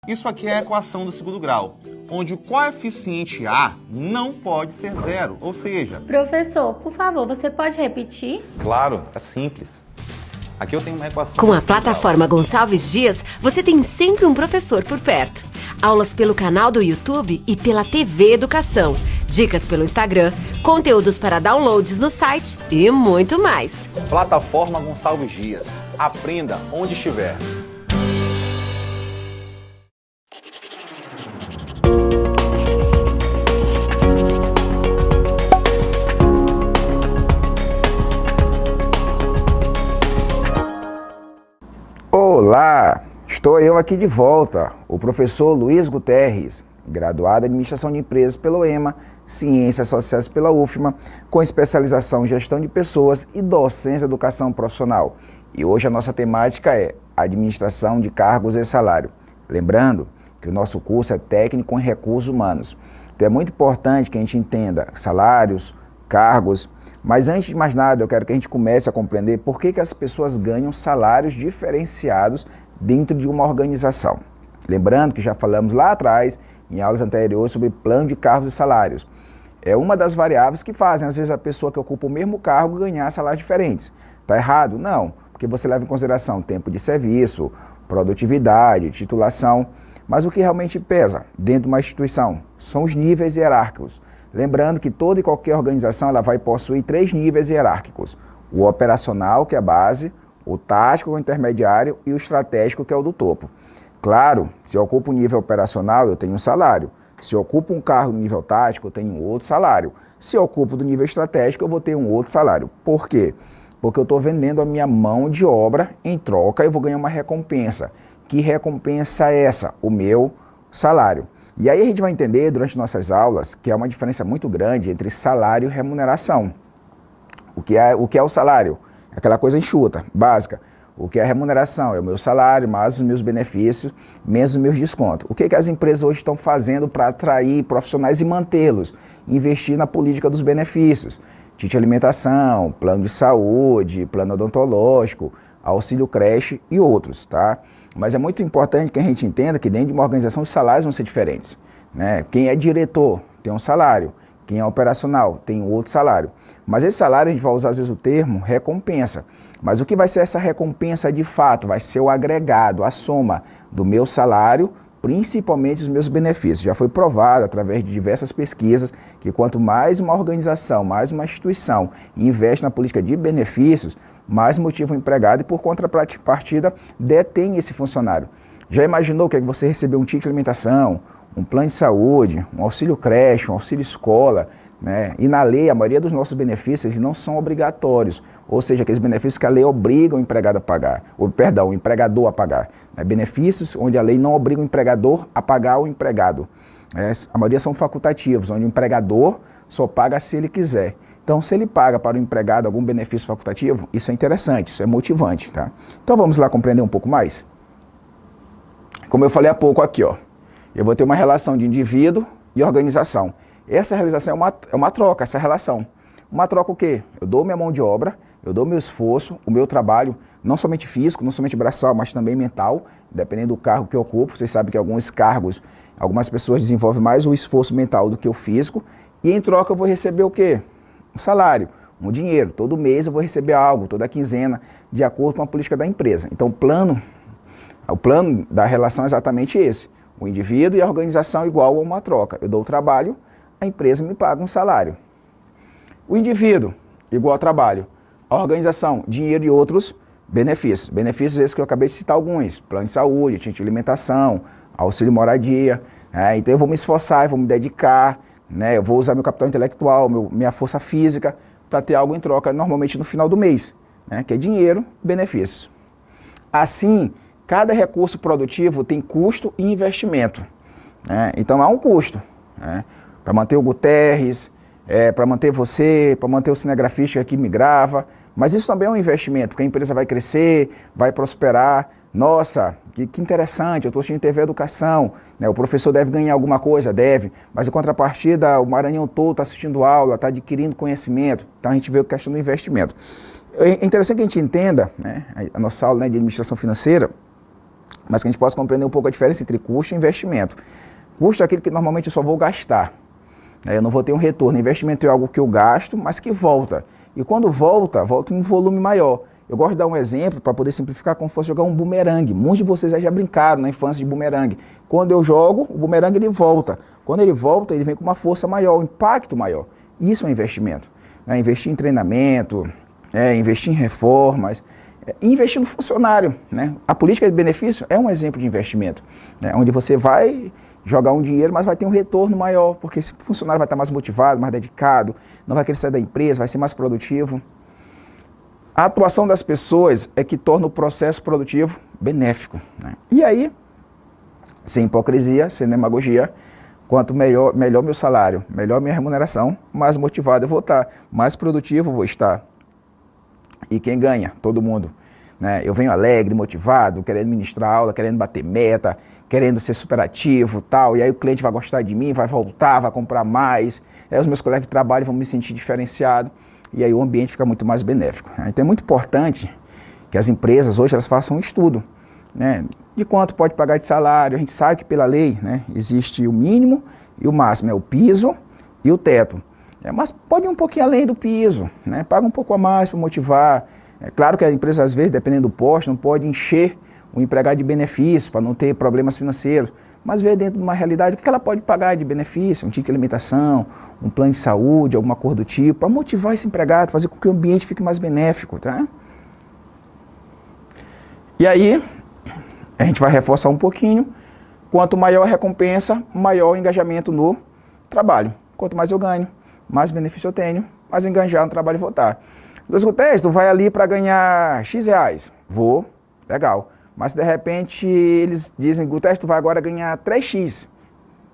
Isso aqui é a equação do segundo grau, onde o coeficiente A não pode ser zero, ou seja... Professor, por favor, você pode repetir? Claro, é simples. Aqui eu tenho uma equação... Com a plataforma Gonçalves Dias, você tem sempre um professor por perto. Aulas pelo canal do YouTube e pela TV Educação. Dicas pelo Instagram, conteúdos para downloads no site e muito mais. Plataforma Gonçalves Dias. Aprenda onde estiver. Olá, estou eu aqui de volta, o professor Luiz Guterres, graduado em Administração de Empresas pelo EMA, Ciências Sociais pela UFMA, com especialização em Gestão de Pessoas e Docência de Educação Profissional. E hoje a nossa temática é Administração de Cargos e Salário. Lembrando que o nosso curso é técnico em recursos humanos. Então é muito importante que a gente entenda salários, cargos, mas antes de mais nada eu quero que a gente comece a compreender por que as pessoas ganham salários diferenciados dentro de uma organização. Lembrando que já falamos lá atrás, em aulas anteriores, sobre plano de cargos e salários. É uma das variáveis que fazem, às vezes, a pessoa que ocupa o mesmo cargo ganhar salários diferentes. Está errado? Não, porque você leva em consideração tempo de serviço, produtividade, titulação, mas o que realmente pesa dentro de uma instituição são os níveis hierárquicos. Lembrando que toda e qualquer organização ela vai possuir 3 níveis hierárquicos. O operacional, que é a base, o tático, que é o intermediário, e o estratégico, que é o do topo. Claro, se eu ocupo um nível operacional, eu tenho um salário. Se eu ocupo um cargo no nível tático, eu tenho outro salário. Se eu ocupo do nível estratégico, eu vou ter um outro salário. Por quê? Porque eu estou vendendo a minha mão de obra, em troca eu vou ganhar uma recompensa. Que recompensa é essa? O meu salário. E aí a gente vai entender durante nossas aulas que há uma diferença muito grande entre salário e remuneração. O que é o salário? É aquela coisa enxuta, básica. O que é a remuneração? É o meu salário, mais os meus benefícios, menos os meus descontos. O que as empresas hoje estão fazendo para atrair profissionais e mantê-los? Investir na política dos benefícios. Ticket de alimentação, plano de saúde, plano odontológico, auxílio creche e outros, tá? Mas é muito importante que a gente entenda que dentro de uma organização os salários vão ser diferentes, né? Quem é diretor tem um salário, quem é operacional tem outro salário. Mas esse salário a gente vai usar às vezes o termo recompensa. Mas o que vai ser essa recompensa de fato? Vai ser o agregado, a soma do meu salário, principalmente os meus benefícios. Já foi provado através de diversas pesquisas que quanto mais uma organização, mais uma instituição investe na política de benefícios, mais motiva o empregado e por contrapartida detém esse funcionário. Já imaginou que você recebeu um ticket de alimentação, um plano de saúde, um auxílio creche, um auxílio escola, né? E na lei, a maioria dos nossos benefícios eles não são obrigatórios, ou seja, aqueles benefícios que a lei obriga o empregado a pagar, o empregador a pagar. Né? Benefícios onde a lei não obriga o empregador a pagar o empregado. A maioria são facultativos, onde o empregador só paga se ele quiser. Então, se ele paga para o empregado algum benefício facultativo, isso é interessante, isso é motivante. Tá? Então, vamos lá compreender um pouco mais? Como eu falei há pouco aqui, ó, eu vou ter uma relação de indivíduo e organização. Essa realização é uma troca, essa relação. Uma troca o quê? Eu dou minha mão de obra, eu dou meu esforço, o meu trabalho, não somente físico, não somente braçal, mas também mental, dependendo do cargo que eu ocupo. Vocês sabem que alguns cargos, algumas pessoas desenvolvem mais o esforço mental do que o físico. E em troca eu vou receber o quê? Um salário, um dinheiro. Todo mês eu vou receber algo, toda quinzena, de acordo com a política da empresa. Então o plano da relação é exatamente esse. O indivíduo e a organização igual a uma troca. Eu dou o trabalho, a empresa me paga um salário. O indivíduo, igual ao trabalho. A organização, dinheiro e outros benefícios. Benefícios esses que eu acabei de citar alguns. Plano de saúde, ticket de alimentação, auxílio moradia. Então eu vou me esforçar, eu vou me dedicar, né? Eu vou usar meu capital intelectual, minha força física, para ter algo em troca, normalmente no final do mês, né? Que é dinheiro e benefícios. Assim, cada recurso produtivo tem custo e investimento. Né? Então há um custo. Né? Para manter o Guterres, para manter você, para manter o cinegrafista que me grava. Mas isso também é um investimento, porque a empresa vai crescer, vai prosperar. Nossa, que interessante, eu estou assistindo TV Educação, né? O professor deve ganhar alguma coisa? Deve, mas em contrapartida o Maranhão todo está assistindo aula, está adquirindo conhecimento. Então a gente vê a questão do investimento. É interessante que a gente entenda, né, a nossa aula, né, de administração financeira, mas que a gente possa compreender um pouco a diferença entre custo e investimento. Custo é aquilo que normalmente eu só vou gastar. Eu não vou ter um retorno. Investimento é algo que eu gasto, mas que volta. E quando volta em um volume maior. Eu gosto de dar um exemplo para poder simplificar, como se fosse jogar um bumerangue. Muitos de vocês já brincaram na infância de bumerangue. Quando eu jogo, o bumerangue ele volta. Quando ele volta, ele vem com uma força maior, um impacto maior. Isso é um investimento. Investir em treinamento, investir em reformas, investir no funcionário. A política de benefício é um exemplo de investimento, onde você vai jogar um dinheiro, mas vai ter um retorno maior, porque esse funcionário vai estar mais motivado, mais dedicado, não vai querer sair da empresa, vai ser mais produtivo. A atuação das pessoas é que torna o processo produtivo benéfico. E aí, sem hipocrisia, sem demagogia, quanto melhor meu salário, melhor minha remuneração, mais motivado eu vou estar, mais produtivo eu vou estar. E quem ganha? Todo mundo. Eu venho alegre, motivado, querendo ministrar aula, querendo bater meta, querendo ser superativo, tal, e aí o cliente vai gostar de mim, vai voltar, vai comprar mais, aí os meus colegas de trabalho vão me sentir diferenciado, e aí o ambiente fica muito mais benéfico. Então é muito importante que as empresas hoje elas façam um estudo, de quanto pode pagar de salário. A gente sabe que pela lei existe o mínimo e o máximo, o piso e o teto. Mas pode ir um pouquinho além do piso, paga um pouco a mais para motivar. É claro que a empresa, às vezes, dependendo do posto, não pode encher o empregado de benefícios para não ter problemas financeiros, mas vê dentro de uma realidade o que ela pode pagar de benefício, um ticket de alimentação, um plano de saúde, alguma coisa do tipo, para motivar esse empregado, fazer com que o ambiente fique mais benéfico. E aí, a gente vai reforçar um pouquinho, quanto maior a recompensa, maior o engajamento no trabalho. Quanto mais eu ganho, mais benefício eu tenho, mais engajado no trabalho eu vou estar. Luiz Guterres, tu vai ali para ganhar X reais. Vou, legal. Mas de repente eles dizem, Guterres, tu vai agora ganhar 3x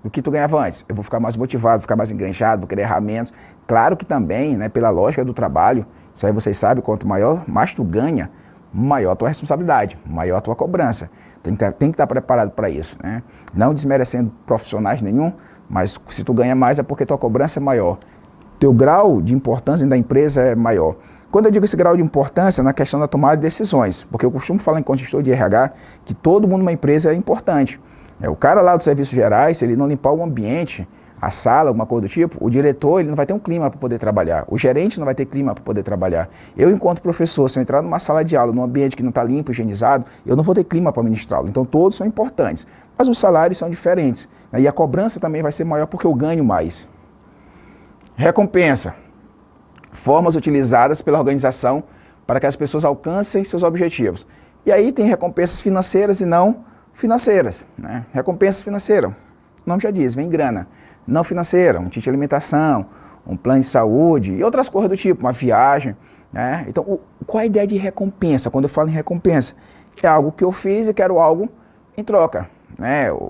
do que tu ganhava antes. Eu vou ficar mais motivado, vou ficar mais enganjado, vou querer errar menos. Claro que também, pela lógica do trabalho, isso aí vocês sabem, quanto maior, mais tu ganha, maior a tua responsabilidade, maior a tua cobrança. Tem que estar preparado para isso. Não desmerecendo profissionais nenhum, mas se tu ganha mais é porque tua cobrança é maior. Teu grau de importância da empresa é maior. Quando eu digo esse grau de importância, na questão da tomada de decisões, porque eu costumo falar em consultor de RH que todo mundo numa empresa é importante. O cara lá dos serviços gerais, se ele não limpar o ambiente, a sala, alguma coisa do tipo, o diretor ele não vai ter um clima para poder trabalhar, o gerente não vai ter clima para poder trabalhar. Eu, enquanto professor, se eu entrar numa sala de aula, num ambiente que não está limpo, higienizado, eu não vou ter clima para ministrá-lo. Então todos são importantes, mas os salários são diferentes. E a cobrança também vai ser maior porque eu ganho mais. Recompensa. Formas utilizadas pela organização para que as pessoas alcancem seus objetivos. E aí tem recompensas financeiras e não financeiras. Recompensa financeira, o nome já diz, vem grana. Não financeira, um ticket de alimentação, um plano de saúde e outras coisas do tipo, uma viagem. Então, qual é a ideia de recompensa? Quando eu falo em recompensa, é algo que eu fiz e quero algo em troca.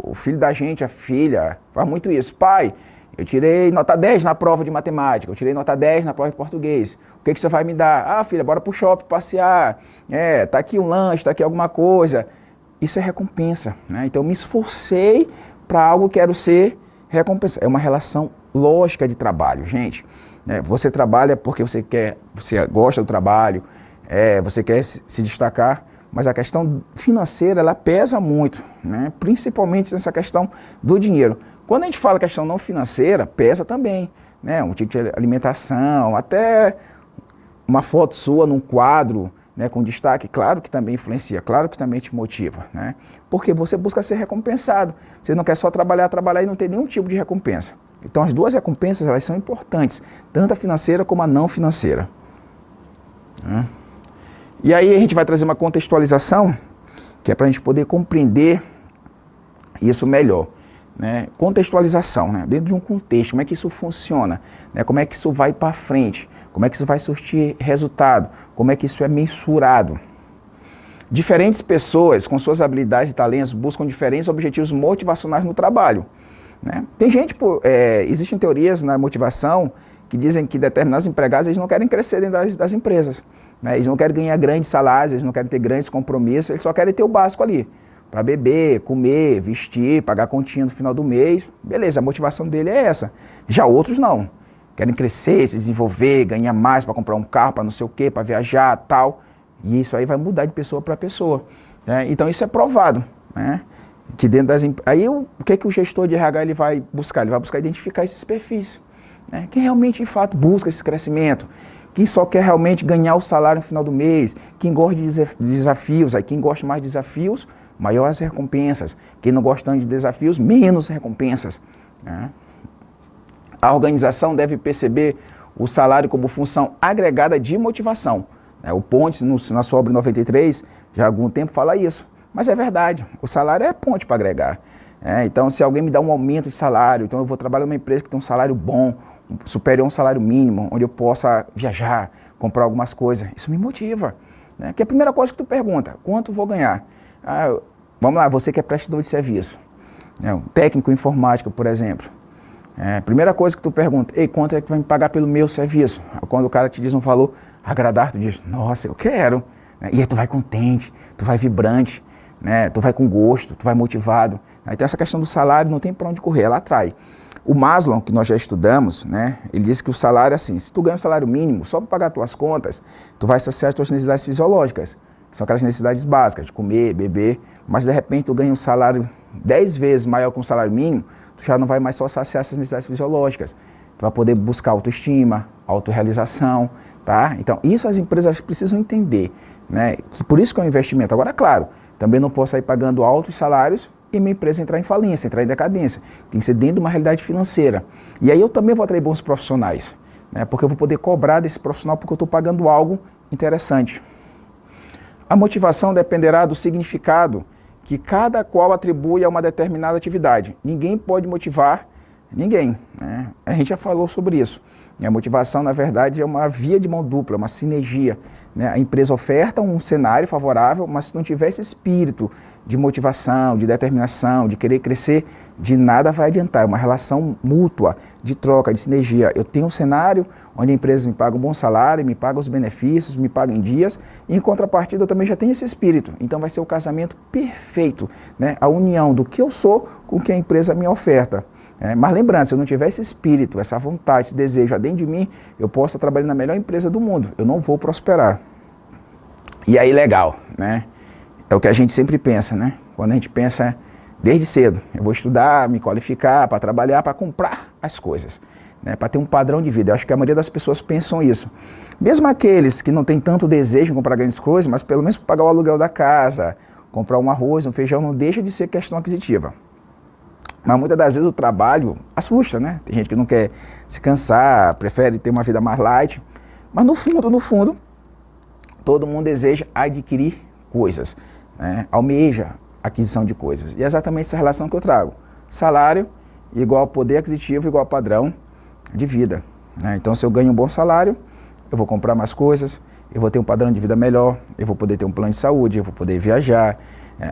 O filho da gente, a filha, faz muito isso. Pai, eu tirei nota 10 na prova de matemática, eu tirei nota 10 na prova de português. O que você vai me dar? Ah, filha, bora pro shopping passear. Tá aqui um lanche, tá aqui alguma coisa. Isso é recompensa. Então eu me esforcei para algo que quero ser recompensado. É uma relação lógica de trabalho, gente. Você trabalha porque você gosta do trabalho, você quer se destacar, mas a questão financeira ela pesa muito, principalmente nessa questão do dinheiro. Quando a gente fala questão não financeira, pesa também, um ticket de alimentação, até uma foto sua num quadro, com destaque, claro que também influencia, claro que também te motiva, porque você busca ser recompensado, você não quer só trabalhar e não ter nenhum tipo de recompensa. Então as duas recompensas elas são importantes, tanto a financeira como a não financeira. E aí a gente vai trazer uma contextualização, que é para a gente poder compreender isso melhor. Contextualização, dentro de um contexto, como é que isso funciona, como é que isso vai para frente, como é que isso vai surtir resultado, como é que isso é mensurado. Diferentes pessoas com suas habilidades e talentos buscam diferentes objetivos motivacionais no trabalho. Tem gente, existem teorias na motivação que dizem que determinados empregados eles não querem crescer dentro das empresas, eles não querem ganhar grandes salários, eles não querem ter grandes compromissos, eles só querem ter o básico ali. Para beber, comer, vestir, pagar continha no final do mês. Beleza, a motivação dele é essa. Já outros não. Querem crescer, se desenvolver, ganhar mais para comprar um carro, para não sei o quê, para viajar, tal. E isso aí vai mudar de pessoa para pessoa. né? Então isso é provado, né? Que dentro das aí o que o gestor de RH ele vai buscar? Ele vai buscar identificar esses perfis, né? Quem realmente de fato busca esse crescimento, quem só quer realmente ganhar o salário no final do mês, quem gosta de desafios, aí quem gosta mais de desafios, maiores recompensas, quem não gosta tanto de desafios, menos recompensas, né? A organização deve perceber o salário como função agregada de motivação. O Pontes, na sua obra 93, já há algum tempo fala isso. Mas é verdade, o salário é ponte para agregar. Então, se alguém me dá um aumento de salário, então eu vou trabalhar numa empresa que tem um salário bom, superior a um salário mínimo, onde eu possa viajar, comprar algumas coisas. Isso me motiva. Que é a primeira coisa que tu pergunta, quanto vou ganhar? Vamos lá, você que é prestador de serviço, um técnico em informática, por exemplo. Primeira coisa que tu pergunta, ei, quanto é que vai me pagar pelo meu serviço? Quando o cara te diz um valor agradar, tu diz, nossa, eu quero. E aí tu vai contente, tu vai vibrante, né? Tu vai com gosto, tu vai motivado. Então essa questão do salário não tem para onde correr, ela atrai. O Maslow, que nós já estudamos, né? Ele disse que o salário é assim, se tu ganha um salário mínimo só para pagar tuas contas, tu vai saciar as tuas necessidades fisiológicas, que são aquelas necessidades básicas, de comer, beber, mas de repente tu ganha um salário 10 vezes maior que um salário mínimo, tu já não vai mais só saciar essas necessidades fisiológicas. Tu vai poder buscar autoestima, autorrealização, tá? Então, isso as empresas precisam entender, né? Que por isso que é um investimento. Agora, claro, também não posso sair pagando altos salários e minha empresa entrar em falência, entrar em decadência. Tem que ser dentro de uma realidade financeira. E aí eu também vou atrair bons profissionais, né? Porque eu vou poder cobrar desse profissional porque eu estou pagando algo interessante. A motivação dependerá do significado que cada qual atribui a uma determinada atividade. Ninguém pode motivar ninguém, né? A gente já falou sobre isso. A motivação, na verdade, é uma via de mão dupla, uma sinergia, né? A empresa oferta um cenário favorável, mas se não tiver esse espírito de motivação, de determinação, de querer crescer, de nada vai adiantar. É uma relação mútua, de troca, de sinergia. Eu tenho um cenário onde a empresa me paga um bom salário, me paga os benefícios, me paga em dias, e em contrapartida eu também já tenho esse espírito. Então vai ser o casamento perfeito, né? A união do que eu sou com o que a empresa me oferta. Mas lembrando, se eu não tiver esse espírito, essa vontade, esse desejo dentro de mim, eu posso estar trabalhando na melhor empresa do mundo. Eu não vou prosperar. E aí, legal, né? É o que a gente sempre pensa, né? Quando a gente pensa desde cedo, eu vou estudar, me qualificar para trabalhar, para comprar as coisas, né? Para ter um padrão de vida. Eu acho que a maioria das pessoas pensam isso. Mesmo aqueles que não têm tanto desejo em comprar grandes coisas, mas pelo menos pagar o aluguel da casa, comprar um arroz, um feijão, não deixa de ser questão aquisitiva. Mas muitas das vezes o trabalho assusta, né? Tem gente que não quer se cansar, prefere ter uma vida mais light. Mas no fundo, todo mundo deseja adquirir coisas, né? Almeja aquisição de coisas. E é exatamente essa relação que eu trago. Salário igual poder aquisitivo, igual padrão de vida, né? Então, se eu ganho um bom salário, eu vou comprar mais coisas, eu vou ter um padrão de vida melhor, eu vou poder ter um plano de saúde, eu vou poder viajar.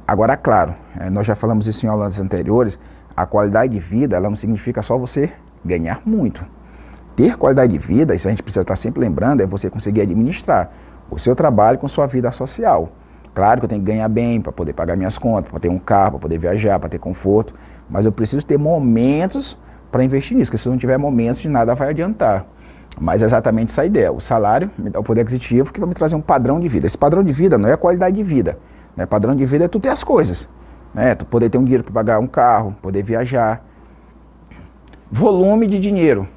Agora, claro, nós já falamos isso em aulas anteriores, a qualidade de vida, ela não significa só você ganhar muito. Ter qualidade de vida, isso a gente precisa estar sempre lembrando, é você conseguir administrar o seu trabalho com sua vida social. Claro que eu tenho que ganhar bem para poder pagar minhas contas, para ter um carro, para poder viajar, para ter conforto, mas eu preciso ter momentos para investir nisso, porque se eu não tiver momentos, de nada vai adiantar. Mas é exatamente essa ideia, o salário me dá o poder aquisitivo que vai me trazer um padrão de vida. Esse padrão de vida não é a qualidade de vida, né? Padrão de vida é tu ter as coisas, né? Tu poder ter um dinheiro para pagar um carro, poder viajar. Volume de dinheiro,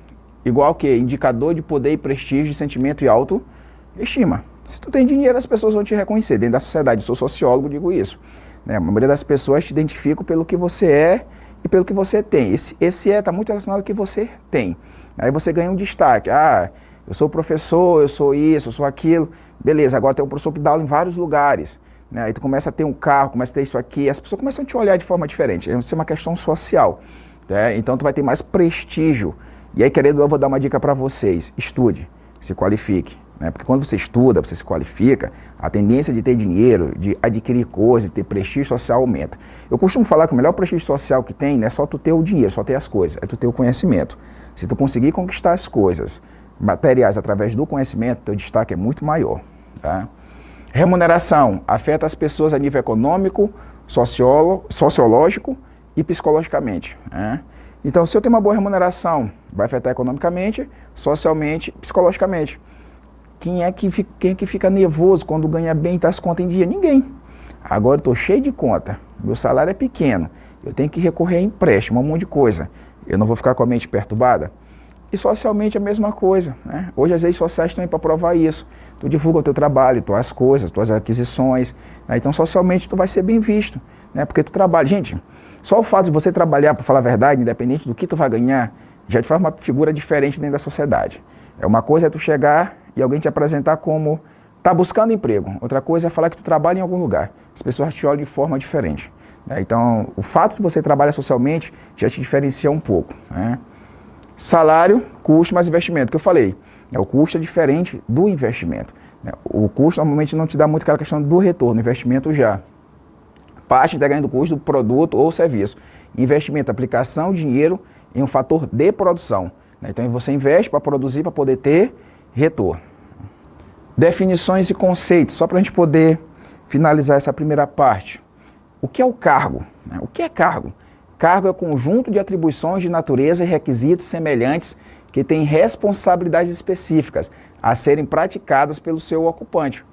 igual o quê? Indicador de poder e prestígio, de sentimento e autoestima. Se tu tem dinheiro, as pessoas vão te reconhecer. Dentro da sociedade, eu sou sociólogo, digo isso, né? A maioria das pessoas te identificam pelo que você é e pelo que você tem. Esse está muito relacionado ao que você tem. Aí você ganha um destaque. Ah, eu sou professor, eu sou isso, eu sou aquilo. Beleza, agora tem um professor que dá aula em vários lugares, né? Aí tu começa a ter um carro, começa a ter isso aqui, as pessoas começam a te olhar de forma diferente. Isso é uma questão social, né? Então tu vai ter mais prestígio. E aí, querendo, eu vou dar uma dica para vocês. Estude, se qualifique, né? Porque quando você estuda, você se qualifica, a tendência de ter dinheiro, de adquirir coisas, de ter prestígio social aumenta. Eu costumo falar que o melhor prestígio social que tem não é só tu ter o dinheiro, só ter as coisas, é tu ter o conhecimento. Se tu conseguir conquistar as coisas materiais através do conhecimento, teu destaque é muito maior, tá? Remuneração afeta as pessoas a nível econômico, sociológico e psicologicamente, né? Então, se eu tenho uma boa remuneração, vai afetar economicamente, socialmente, psicologicamente. Quem é que fica nervoso quando ganha bem e está as contas em dia? Ninguém. Agora eu estou cheio de conta, meu salário é pequeno, eu tenho que recorrer a empréstimo, um monte de coisa. Eu não vou ficar com a mente perturbada? E socialmente a mesma coisa, né? Hoje as redes sociais estão aí para provar isso. Tu divulga o teu trabalho, tuas coisas, tuas aquisições, né? Então socialmente tu vai ser bem visto, né? Porque tu trabalha. Gente, só o fato de você trabalhar, para falar a verdade, independente do que tu vai ganhar, já te faz uma figura diferente dentro da sociedade. Uma coisa é tu chegar e alguém te apresentar como tá buscando emprego. Outra coisa é falar que tu trabalha em algum lugar. As pessoas te olham de forma diferente, né? Então, o fato de você trabalhar socialmente já te diferencia um pouco, né? Salário, custo mais investimento, que eu falei. O custo é diferente do investimento, né? O custo normalmente não te dá muito aquela questão do retorno, investimento já. Parte integrante do custo do produto ou serviço. Investimento, aplicação, dinheiro em um fator de produção, né? Então você investe para produzir, para poder ter retorno. Definições e conceitos, só para a gente poder finalizar essa primeira parte. O que é o cargo? O que é cargo? Cargo é o conjunto de atribuições de natureza e requisitos semelhantes que têm responsabilidades específicas a serem praticadas pelo seu ocupante.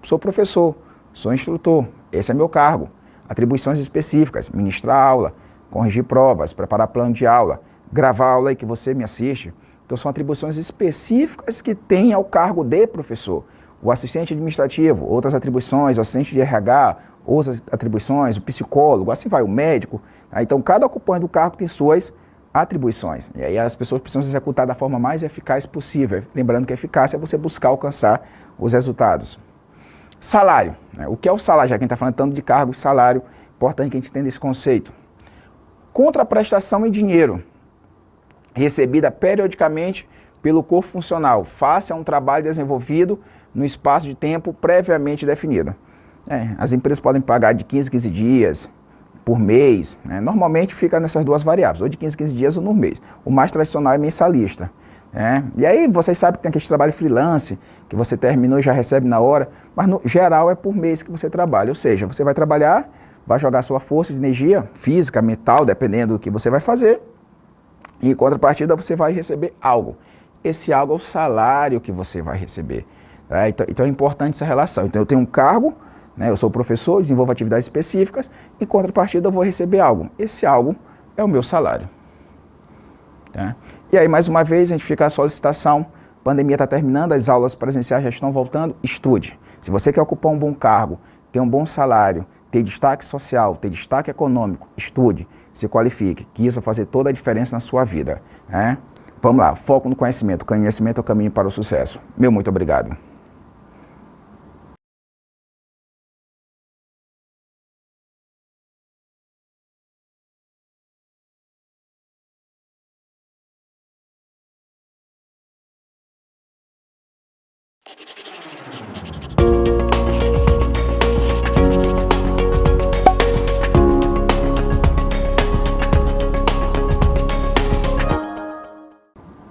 Sou professor, sou instrutor, esse é meu cargo. Atribuições específicas, ministrar aula, corrigir provas, preparar plano de aula, gravar aula aí que você me assiste. Então são atribuições específicas que tem ao cargo de professor. O assistente administrativo, outras atribuições, o assistente de RH, outras atribuições, o psicólogo, assim vai, o médico. Então cada ocupante do cargo tem suas atribuições. E aí as pessoas precisam executar da forma mais eficaz possível. Lembrando que a eficácia é você buscar alcançar os resultados. Salário. O que é o salário? Já que a gente está falando tanto de cargo e salário, importante que a gente entenda esse conceito. Contraprestação em dinheiro, recebida periodicamente pelo corpo funcional, face a um trabalho desenvolvido no espaço de tempo previamente definido. As empresas podem pagar de 15 em 15 dias, por mês, né? Normalmente fica nessas duas variáveis, ou de 15 em 15 dias ou no mês. O mais tradicional é mensalista, né? E aí vocês sabem que tem aquele trabalho freelance, que você terminou e já recebe na hora, mas no geral é por mês que você trabalha, ou seja, você vai trabalhar, vai jogar sua força de energia, física, mental, dependendo do que você vai fazer, e em contrapartida você vai receber algo. Esse algo é o salário que você vai receber. Tá? Então é importante essa relação. Então eu tenho um cargo, né, eu sou professor, desenvolvo atividades específicas, em contrapartida eu vou receber algo. Esse algo é o meu salário. Tá? E aí mais uma vez a gente fica a solicitação, a pandemia está terminando, as aulas presenciais já estão voltando, estude. Se você quer ocupar um bom cargo, ter um bom salário, ter destaque social, ter destaque econômico, estude, se qualifique, que isso vai fazer toda a diferença na sua vida, né? Vamos lá, foco no conhecimento. O conhecimento é o caminho para o sucesso. Meu muito obrigado.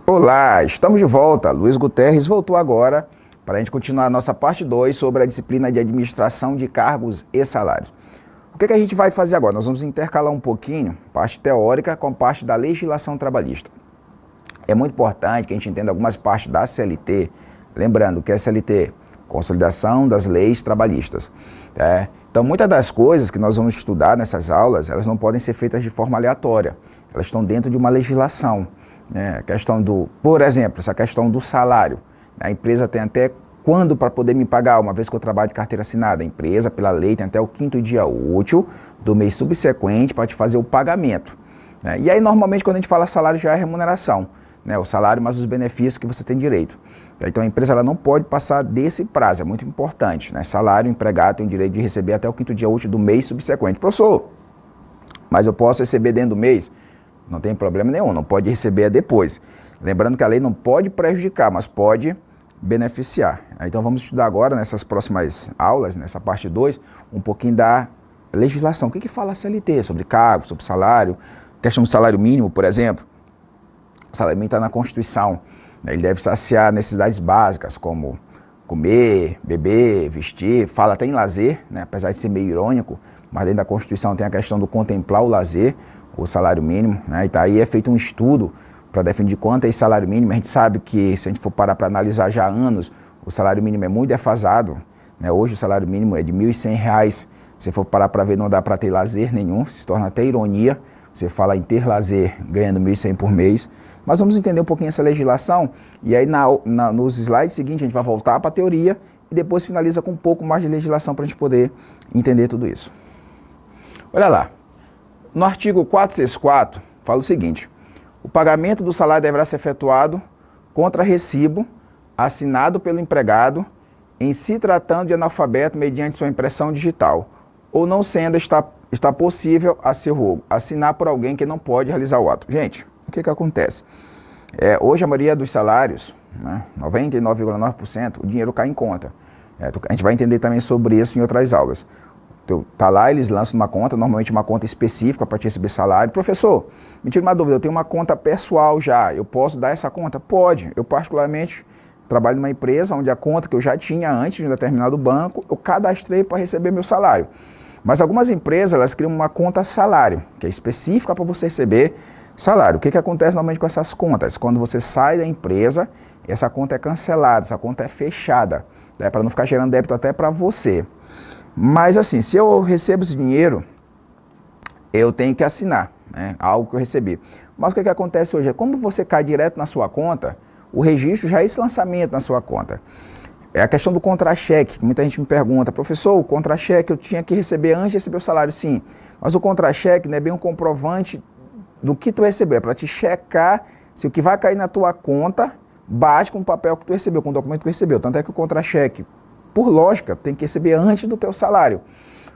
Olá, estamos de volta. Luiz Guterres voltou agora para a gente continuar a nossa parte 2 sobre a disciplina de administração de cargos e salários. O que a gente vai fazer agora? Nós vamos intercalar um pouquinho parte teórica com parte da legislação trabalhista. É muito importante que a gente entenda algumas partes da CLT, lembrando que a CLT, Consolidação das Leis Trabalhistas. Então, muitas das coisas que nós vamos estudar nessas aulas, elas não podem ser feitas de forma aleatória. Elas estão dentro de uma legislação. A questão do, por exemplo, essa questão do salário. A empresa tem até quando para poder me pagar, uma vez que eu trabalho de carteira assinada. A empresa, pela lei, tem até o 5º dia útil do mês subsequente para te fazer o pagamento. E aí, normalmente, quando a gente fala salário, já é remuneração. O salário mais os benefícios que você tem direito. Então, a empresa ela não pode passar desse prazo, é muito importante. Salário, o empregado tem o direito de receber até o 5º dia útil do mês subsequente. Professor, mas eu posso receber dentro do mês? Não tem problema nenhum, não pode receber depois. Lembrando que a lei não pode prejudicar, mas pode beneficiar. Então vamos estudar agora, nessas próximas aulas, nessa parte 2, um pouquinho da legislação. O que fala a CLT sobre cargo, sobre salário, questão do salário mínimo, por exemplo. O salário mínimo está na Constituição. Ele deve saciar necessidades básicas, como comer, beber, vestir, fala até em lazer, apesar de ser meio irônico, mas dentro da Constituição tem a questão do contemplar o lazer, o salário mínimo, e aí é feito um estudo para definir quanto é esse salário mínimo. A gente sabe que, se a gente for parar para analisar já há anos, o salário mínimo é muito defasado. Hoje o salário mínimo é de R$ 1.100 Se for parar para ver, não dá para ter lazer nenhum, se torna até ironia. Você fala em ter lazer ganhando 1.100 por mês. Mas vamos entender um pouquinho essa legislação. E aí nos slides seguintes a gente vai voltar para a teoria e depois finaliza com um pouco mais de legislação para a gente poder entender tudo isso. Olha lá. No artigo 464 fala o seguinte: o pagamento do salário deverá ser efetuado contra recibo assinado pelo empregado em se tratando de analfabeto mediante sua impressão digital, ou não sendo está possível a seu rogo assinar por alguém que não pode realizar o ato. Gente, o que acontece? Hoje a maioria dos salários, né, 99,9%, o dinheiro cai em conta. A gente vai entender também sobre isso em outras aulas. Tá lá, eles lançam uma conta, normalmente uma conta específica para te receber salário. Professor, me tira uma dúvida, eu tenho uma conta pessoal já, eu posso dar essa conta? Pode. Eu particularmente trabalho numa empresa onde a conta que eu já tinha antes de um determinado banco, eu cadastrei para receber meu salário. Mas algumas empresas, elas criam uma conta salário, que é específica para você receber salário. O que acontece normalmente com essas contas? Quando você sai da empresa, essa conta é cancelada, essa conta é fechada, né, para não ficar gerando débito até para você. Mas assim, se eu recebo esse dinheiro, eu tenho que assinar, né, algo que eu recebi. Mas o que acontece hoje? Como você cai direto na sua conta, o registro já é esse lançamento na sua conta. É a questão do contra-cheque, que muita gente me pergunta: professor, o contra-cheque eu tinha que receber antes de receber o salário? Sim, mas o contra-cheque não é bem um comprovante do que tu recebeu, é para te checar se o que vai cair na tua conta bate com o papel que tu recebeu, com o documento que tu recebeu. Tanto é que o contra-cheque, por lógica, tem que receber antes do teu salário.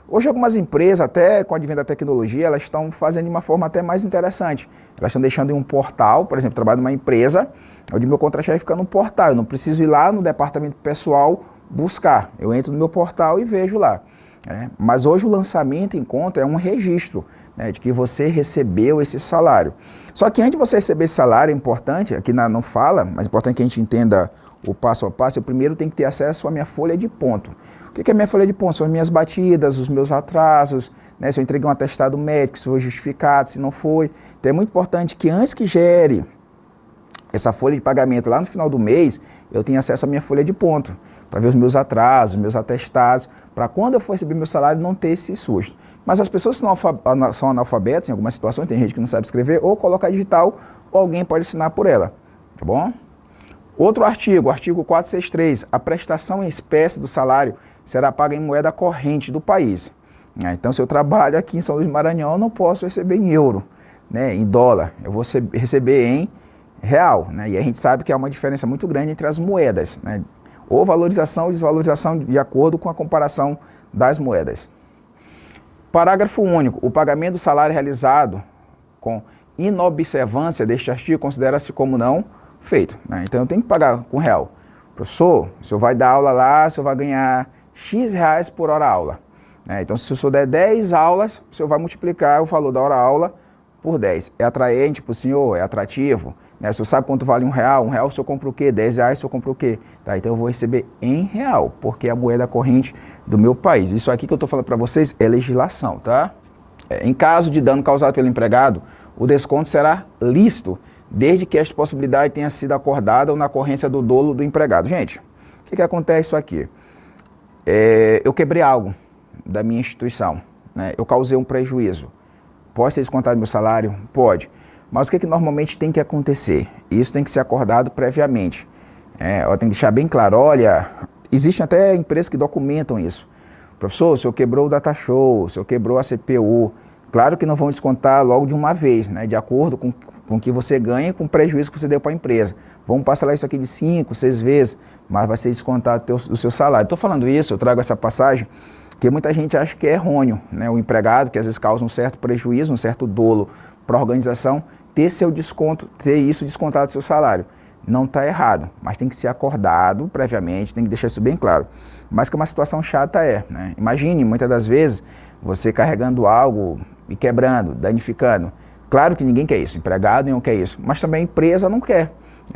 Hoje algumas empresas, até com o advento da tecnologia, elas estão fazendo de uma forma até mais interessante. Elas estão deixando em um portal, por exemplo, trabalho numa empresa, onde meu contra-cheque fica no portal. Eu não preciso ir lá no departamento pessoal buscar. Eu entro no meu portal e vejo lá. Mas hoje o lançamento em conta é um registro, né, de que você recebeu esse salário. Só que antes de você receber esse salário, é importante, aqui não fala, mas é importante que a gente entenda o passo a passo. Eu primeiro tenho que ter acesso à minha folha de ponto. O que é a minha folha de ponto? São as minhas batidas, os meus atrasos, né, se eu entreguei um atestado médico, se foi justificado, se não foi. Então é muito importante que antes que gere essa folha de pagamento lá no final do mês, eu tenha acesso à minha folha de ponto, para ver os meus atrasos, meus atestados, para quando eu for receber meu salário não ter esse susto. Mas as pessoas que são analfabetas, em algumas situações, tem gente que não sabe escrever, ou colocar digital, ou alguém pode assinar por ela, tá bom? Outro artigo, artigo 463, a prestação em espécie do salário será paga em moeda corrente do país. Então, se eu trabalho aqui em São Luís do Maranhão, eu não posso receber em euro, né, em dólar, eu vou receber em real, né, e a gente sabe que há uma diferença muito grande entre as moedas, né, ou valorização ou desvalorização de acordo com a comparação das moedas. Parágrafo único, o pagamento do salário realizado com inobservância deste artigo considera-se como não feito, né? Então eu tenho que pagar com real. Professor, o senhor vai dar aula lá, o senhor vai ganhar X reais por hora aula, né? Então se o senhor der 10 aulas, o senhor vai multiplicar o valor da hora aula por 10. É atraente para o senhor? É atrativo? Né? O senhor sabe quanto vale um real? Um real o senhor compra o quê? 10 reais o senhor compra o quê? Tá, então eu vou receber em real, porque é a moeda corrente do meu país. Isso aqui que eu estou falando para vocês é legislação, tá? Em caso de dano causado pelo empregado, o desconto será lícito, desde que esta possibilidade tenha sido acordada ou na ocorrência do dolo do empregado. Gente, o que acontece isso aqui? Eu quebrei algo da minha instituição, né? Eu causei um prejuízo. Pode ser descontado meu salário? Pode. Mas o que normalmente tem que acontecer? Isso tem que ser acordado previamente. Eu tenho que deixar bem claro, olha, existem até empresas que documentam isso. Professor, o senhor quebrou o data show, o senhor quebrou a CPU. Claro que não vão descontar logo de uma vez, né, de acordo com o que você ganha e com o prejuízo que você deu para a empresa. Vamos parcelar isso aqui de 5, 6 vezes, mas vai ser descontado o seu salário. Estou falando isso, eu trago essa passagem, porque muita gente acha que é errôneo, né, o empregado, que às vezes causa um certo prejuízo, um certo dolo para a organização, ter seu desconto, ter isso descontado do seu salário. Não está errado, mas tem que ser acordado previamente, tem que deixar isso bem claro. Mas que uma situação chata né? Imagine, muitas das vezes, você carregando algo e quebrando, danificando. Claro que ninguém quer isso, empregado não quer isso, mas também a empresa não quer.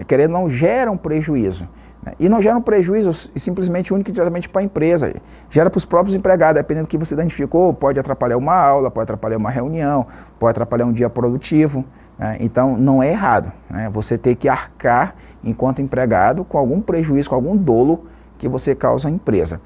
Querendo não gera um prejuízo. Né? E não gera um prejuízo simplesmente único e diretamente para a empresa. Gera para os próprios empregados, dependendo do que você danificou, pode atrapalhar uma aula, pode atrapalhar uma reunião, pode atrapalhar um dia produtivo. Né? Então não é errado, né? Você ter que arcar enquanto empregado com algum prejuízo, com algum dolo que você causa à empresa.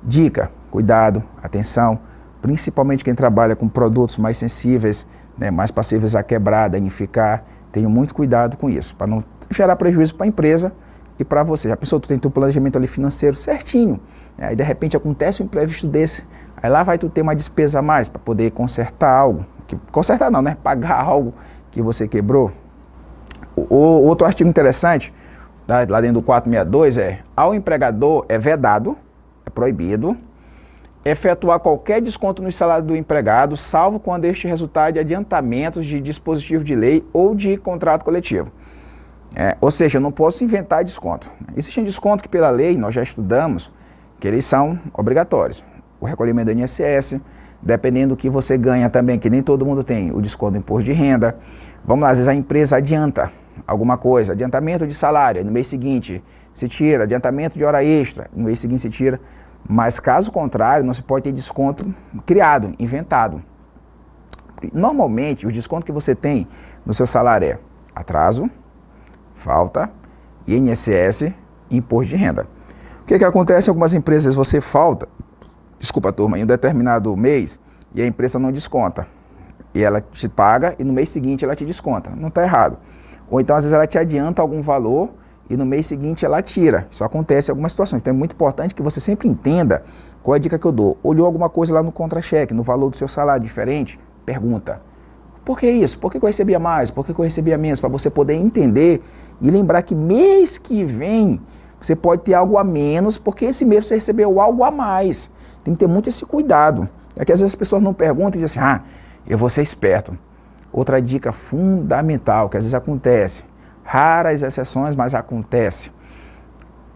Dica, cuidado, atenção, principalmente quem trabalha com produtos mais sensíveis, né, mais passíveis a quebrar, danificar, tenham muito cuidado com isso, para não gerar prejuízo para a empresa e para você. Já pensou, tu tem teu planejamento ali financeiro certinho, né, aí de repente acontece um imprevisto desse, aí lá vai tu ter uma despesa a mais para poder consertar algo, consertar não, né, pagar algo que você quebrou. Outro artigo interessante, tá, lá dentro do 462 ao empregador é vedado, é proibido, efetuar qualquer desconto no salário do empregado, salvo quando este resultar de adiantamentos de dispositivo de lei ou de contrato coletivo. Ou seja, eu não posso inventar desconto. Existem descontos que pela lei nós já estudamos, que eles são obrigatórios. O recolhimento do INSS, dependendo do que você ganha também, que nem todo mundo tem, o desconto do imposto de renda. Vamos lá, às vezes a empresa adianta alguma coisa, adiantamento de salário, no mês seguinte se tira, adiantamento de hora extra, no mês seguinte se tira. Mas caso contrário, não se pode ter desconto criado, inventado. Normalmente, os descontos que você tem no seu salário é atraso, falta, INSS e imposto de renda. O que acontece em algumas empresas? Você falta, desculpa turma, em um determinado mês e a empresa não desconta. E ela te paga e no mês seguinte ela te desconta. Não está errado. Ou então às vezes ela te adianta algum valor e no mês seguinte ela tira. Isso acontece em algumas situações. Então é muito importante que você sempre entenda qual é a dica que eu dou. Olhou alguma coisa lá no contra-cheque, no valor do seu salário diferente? Pergunta. Por que isso? Por que eu recebia mais? Por que eu recebia menos? Para você poder entender e lembrar que mês que vem você pode ter algo a menos, porque esse mês você recebeu algo a mais. Tem que ter muito esse cuidado. É que às vezes as pessoas não perguntam e dizem assim, eu vou ser esperto. Outra dica fundamental, que às vezes acontece, raras exceções, mas acontece.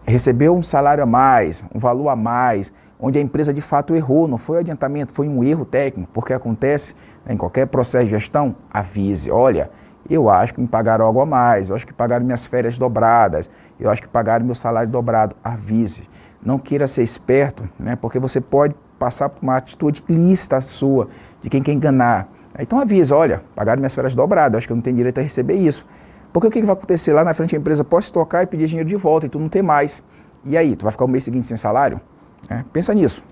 Recebeu um salário a mais, um valor a mais, onde a empresa de fato errou, não foi adiantamento, foi um erro técnico, porque acontece, né, em qualquer processo de gestão, avise, olha, eu acho que me pagaram algo a mais, eu acho que pagaram minhas férias dobradas, eu acho que pagaram meu salário dobrado, avise. Não queira ser esperto, né, porque você pode passar por uma atitude ilícita sua, de quem quer enganar. Então avisa, olha, pagaram minhas férias dobradas, acho que eu não tenho direito a receber isso. Porque o que vai acontecer? Lá na frente a empresa pode se tocar e pedir dinheiro de volta e tu não tem mais. E aí, tu vai ficar o mês seguinte sem salário? Pensa nisso.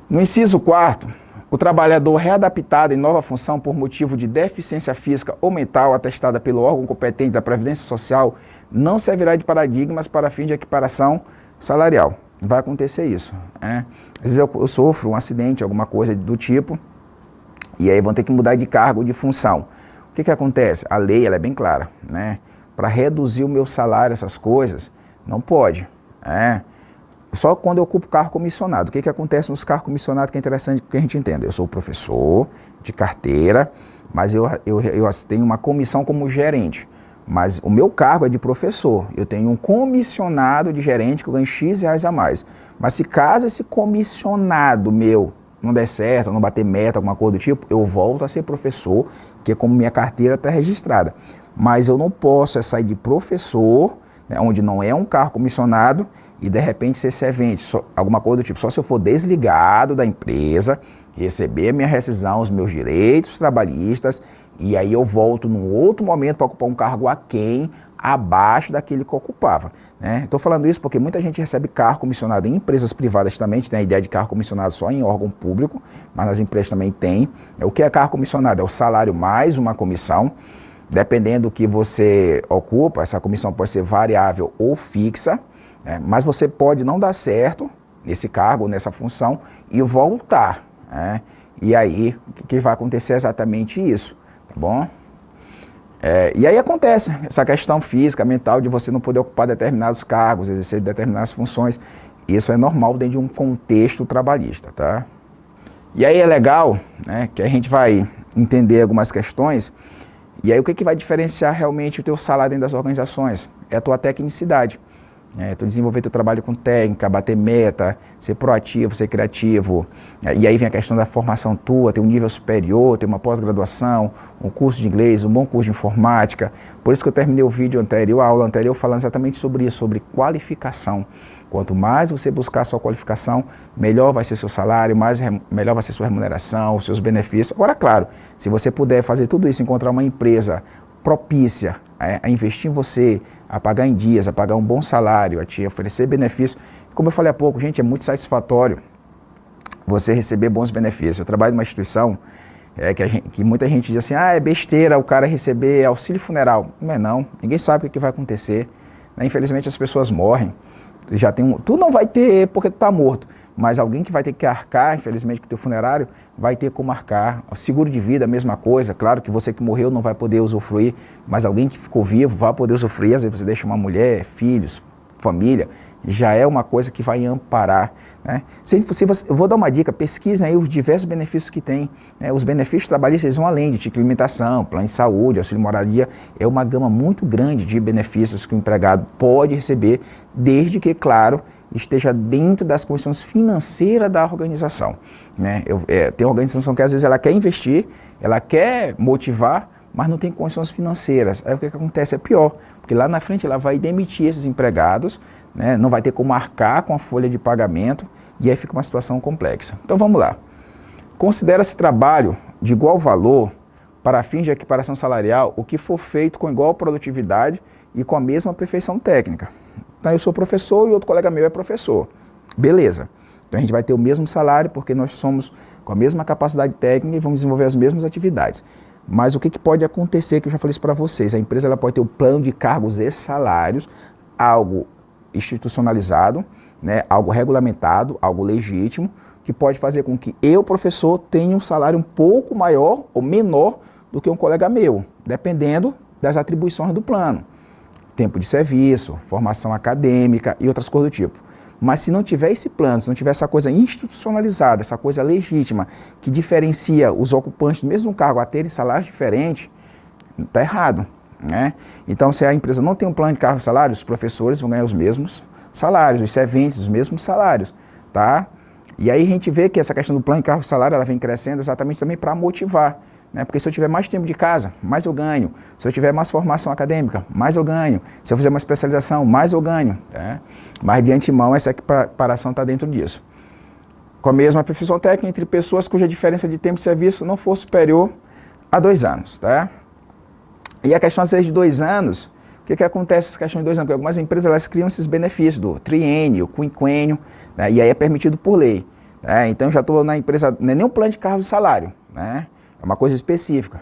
No inciso 4º, o trabalhador readaptado em nova função por motivo de deficiência física ou mental atestada pelo órgão competente da Previdência Social não servirá de paradigmas para fim de equiparação salarial. Vai acontecer isso. Às vezes eu sofro um acidente, alguma coisa do tipo, e aí vão ter que mudar de cargo, de função. O que acontece? A lei ela é bem clara, né? Para reduzir o meu salário, essas coisas, não pode. Só quando eu ocupo cargo comissionado. O que acontece nos cargos comissionados que é interessante que a gente entenda? Eu sou professor de carteira, mas eu tenho uma comissão como gerente. Mas o meu cargo é de professor. Eu tenho um comissionado de gerente que eu ganho X reais a mais. Mas se caso esse comissionado meu não der certo, não bater meta, alguma coisa do tipo, eu volto a ser professor, que é como minha carteira está registrada. Mas eu não posso sair de professor, né, onde não é um cargo comissionado, e de repente ser servente, alguma coisa do tipo. Só se eu for desligado da empresa, receber a minha rescisão, os meus direitos trabalhistas, e aí eu volto num outro momento para ocupar um cargo aquém, abaixo daquele que eu ocupava. Estou falando isso porque muita gente recebe cargo comissionado em empresas privadas também, tem a ideia de cargo comissionado só em órgão público, mas nas empresas também tem. O que é cargo comissionado? É o salário mais uma comissão. Dependendo do que você ocupa, essa comissão pode ser variável ou fixa, mas você pode não dar certo nesse cargo, nessa função, e voltar. E aí, o que vai acontecer é exatamente isso, tá bom? E aí acontece essa questão física, mental, de você não poder ocupar determinados cargos, exercer determinadas funções. Isso é normal dentro de um contexto trabalhista, tá? E aí é legal, né, que a gente vai entender algumas questões. E aí o que vai diferenciar realmente o teu salário dentro das organizações? É a tua tecnicidade. Tu desenvolver teu trabalho com técnica, bater meta, ser proativo, ser criativo. E aí vem a questão da formação tua, ter um nível superior, ter uma pós-graduação, um curso de inglês, um bom curso de informática. Por isso que eu terminei o vídeo anterior, a aula anterior, falando exatamente sobre isso, sobre qualificação. Quanto mais você buscar a sua qualificação, melhor vai ser seu salário, melhor vai ser sua remuneração, os seus benefícios. Agora, claro, se você puder fazer tudo isso, encontrar uma empresa propícia a investir em você, a pagar em dias, a pagar um bom salário, a te oferecer benefícios. Como eu falei há pouco, gente, é muito satisfatório você receber bons benefícios. Eu trabalho numa instituição que muita gente diz assim, é besteira o cara receber auxílio funeral. Não é não, ninguém sabe o que vai acontecer. Infelizmente as pessoas morrem. Tu não vai ter porque tu está morto, mas alguém que vai ter que arcar, infelizmente, com o teu funerário, vai ter como arcar. O seguro de vida, a mesma coisa. Claro que você que morreu não vai poder usufruir, mas alguém que ficou vivo vai poder usufruir. Às vezes você deixa uma mulher, filhos, família, já é uma coisa que vai amparar, né? Eu vou dar uma dica, pesquisem aí os diversos benefícios que tem, né? Os benefícios trabalhistas eles vão além de título de alimentação, plano de saúde, auxílio moradia, é uma gama muito grande de benefícios que o empregado pode receber, desde que, claro, esteja dentro das condições financeiras da organização, né? Tem organização que às vezes ela quer investir, ela quer motivar, mas não tem condições financeiras. Aí o que acontece? É pior, porque lá na frente ela vai demitir esses empregados, né? Não vai ter como arcar com a folha de pagamento e aí fica uma situação complexa. Então vamos lá. Considera-se trabalho de igual valor para fins de equiparação salarial o que for feito com igual produtividade e com a mesma perfeição técnica. Então eu sou professor e outro colega meu é professor. Beleza. Então a gente vai ter o mesmo salário porque nós somos com a mesma capacidade técnica e vamos desenvolver as mesmas atividades. Mas o que pode acontecer, que eu já falei isso para vocês, a empresa ela pode ter o plano de cargos e salários, algo institucionalizado, né, algo regulamentado, algo legítimo, que pode fazer com que eu, professor, tenha um salário um pouco maior ou menor do que um colega meu, dependendo das atribuições do plano. Tempo de serviço, formação acadêmica e outras coisas do tipo. Mas se não tiver esse plano, se não tiver essa coisa institucionalizada, essa coisa legítima, que diferencia os ocupantes do mesmo cargo a terem salários diferentes, está errado, né? Então, se a empresa não tem um plano de cargo e salário, os professores vão ganhar os mesmos salários, os serventes os mesmos salários, tá? E aí a gente vê que essa questão do plano de cargo e salário, ela vem crescendo exatamente também para motivar, né? Porque se eu tiver mais tempo de casa, mais eu ganho. Se eu tiver mais formação acadêmica, mais eu ganho. Se eu fizer uma especialização, mais eu ganho, né? Mas de antemão, essa equiparação está dentro disso. Com a mesma perfeição técnica entre pessoas cuja diferença de tempo de serviço não for superior a 2 anos, tá? E a questão, às vezes, de 2 anos, o que acontece nessa questão de 2 anos? Porque algumas empresas, elas criam esses benefícios do triênio, quinquênio, né? E aí é permitido por lei, né? Então, eu já estou na empresa, não é nem um plano de cargo e salário, né? É uma coisa específica.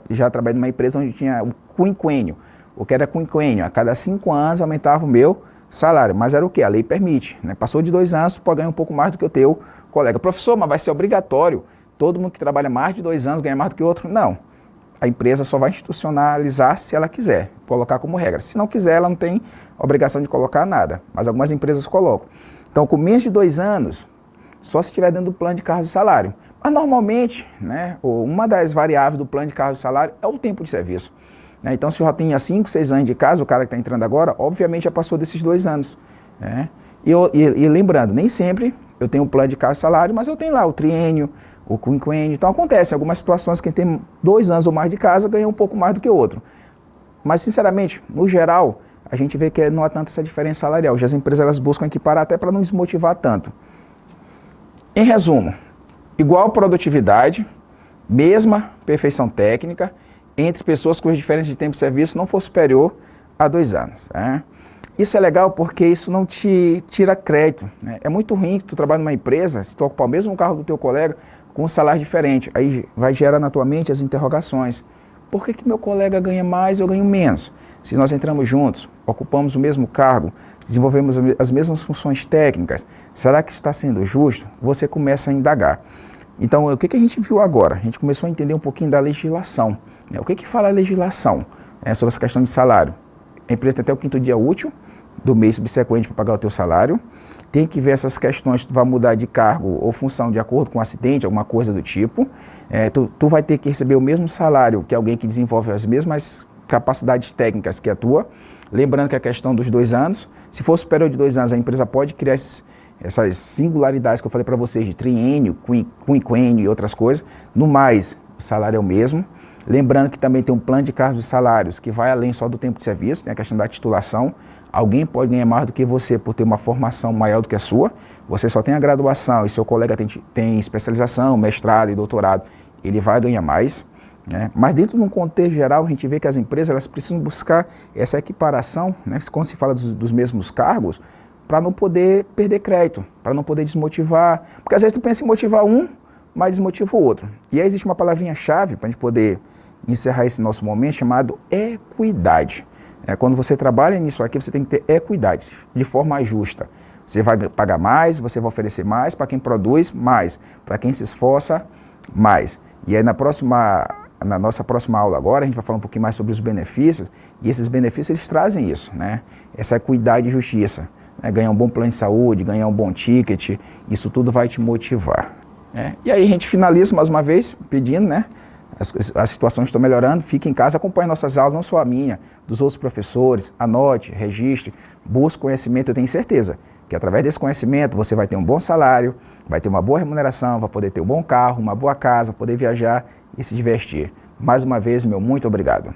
Já trabalhei numa empresa onde tinha o quinquênio. O que era quinquênio? A cada 5 anos aumentava o meu salário. Mas era o quê? A lei permite, né? Passou de 2 anos, tu pode ganhar um pouco mais do que o teu colega. Professor, mas vai ser obrigatório. Todo mundo que trabalha mais de 2 anos ganha mais do que o outro? Não. A empresa só vai institucionalizar se ela quiser, colocar como regra. Se não quiser, ela não tem obrigação de colocar nada. Mas algumas empresas colocam. Então, com menos de 2 anos, só se estiver dentro do plano de cargo e salário. Mas normalmente, né, uma das variáveis do plano de cargo e salário é o tempo de serviço, né? Então, se eu já tenho 5, 6 anos de casa, o cara que está entrando agora, obviamente já passou desses 2 anos, né? E lembrando, nem sempre eu tenho um plano de cargo e salário, mas eu tenho lá o triênio, o quinquênio. Então acontece, algumas situações quem tem 2 anos ou mais de casa ganha um pouco mais do que o outro. Mas sinceramente, no geral, a gente vê que não há tanta essa diferença salarial. Já as empresas elas buscam equiparar até para não desmotivar tanto. Em resumo, igual produtividade, mesma perfeição técnica, entre pessoas cuja diferença de tempo de serviço não for superior a 2 anos. Né? Isso é legal porque isso não te tira crédito, né? É muito ruim que tu trabalha numa empresa, se tu ocupar o mesmo cargo do teu colega, com um salário diferente. Aí vai gerar na tua mente as interrogações. Por que meu colega ganha mais e eu ganho menos? Se nós entramos juntos, ocupamos o mesmo cargo, desenvolvemos as mesmas funções técnicas, será que isso está sendo justo? Você começa a indagar. Então, o que a gente viu agora? A gente começou a entender um pouquinho da legislação. Né? O que fala a legislação sobre essa questão de salário? A empresa tem até o 5º dia útil do mês subsequente para pagar o teu salário. Tem que ver essas questões, se tu vai mudar de cargo ou função de acordo com um acidente, alguma coisa do tipo. Tu vai ter que receber o mesmo salário que alguém que desenvolve as mesmas capacidades técnicas que a tua. Lembrando que a questão dos 2 anos, se for superior de 2 anos, a empresa pode criar essas singularidades que eu falei para vocês, de triênio, quinquênio e outras coisas. No mais, o salário é o mesmo. Lembrando que também tem um plano de cargos e salários que vai além só do tempo de serviço, tem a questão da titulação. Alguém pode ganhar mais do que você por ter uma formação maior do que a sua. Você só tem a graduação e seu colega tem especialização, mestrado e doutorado, ele vai ganhar mais. Né? Mas dentro de um contexto geral, a gente vê que as empresas elas precisam buscar essa equiparação, né? Quando se fala dos mesmos cargos, para não poder perder crédito, para não poder desmotivar. Porque às vezes tu pensa em motivar um, mas desmotiva o outro. E aí existe uma palavrinha-chave para a gente poder encerrar esse nosso momento chamado equidade. Quando você trabalha nisso aqui, você tem que ter equidade, de forma justa. Você vai pagar mais, você vai oferecer mais para quem produz mais, para quem se esforça mais. E aí na nossa próxima aula agora, a gente vai falar um pouquinho mais sobre os benefícios, e esses benefícios eles trazem isso, né? Essa equidade e justiça. Ganhar um bom plano de saúde, ganhar um bom ticket, isso tudo vai te motivar. E aí a gente finaliza mais uma vez pedindo, né? As situações estão melhorando, fique em casa, acompanhe nossas aulas, não só a minha, dos outros professores, anote, registre, busque conhecimento. Eu tenho certeza que através desse conhecimento você vai ter um bom salário, vai ter uma boa remuneração, vai poder ter um bom carro, uma boa casa, poder viajar e se divertir. Mais uma vez, meu muito obrigado.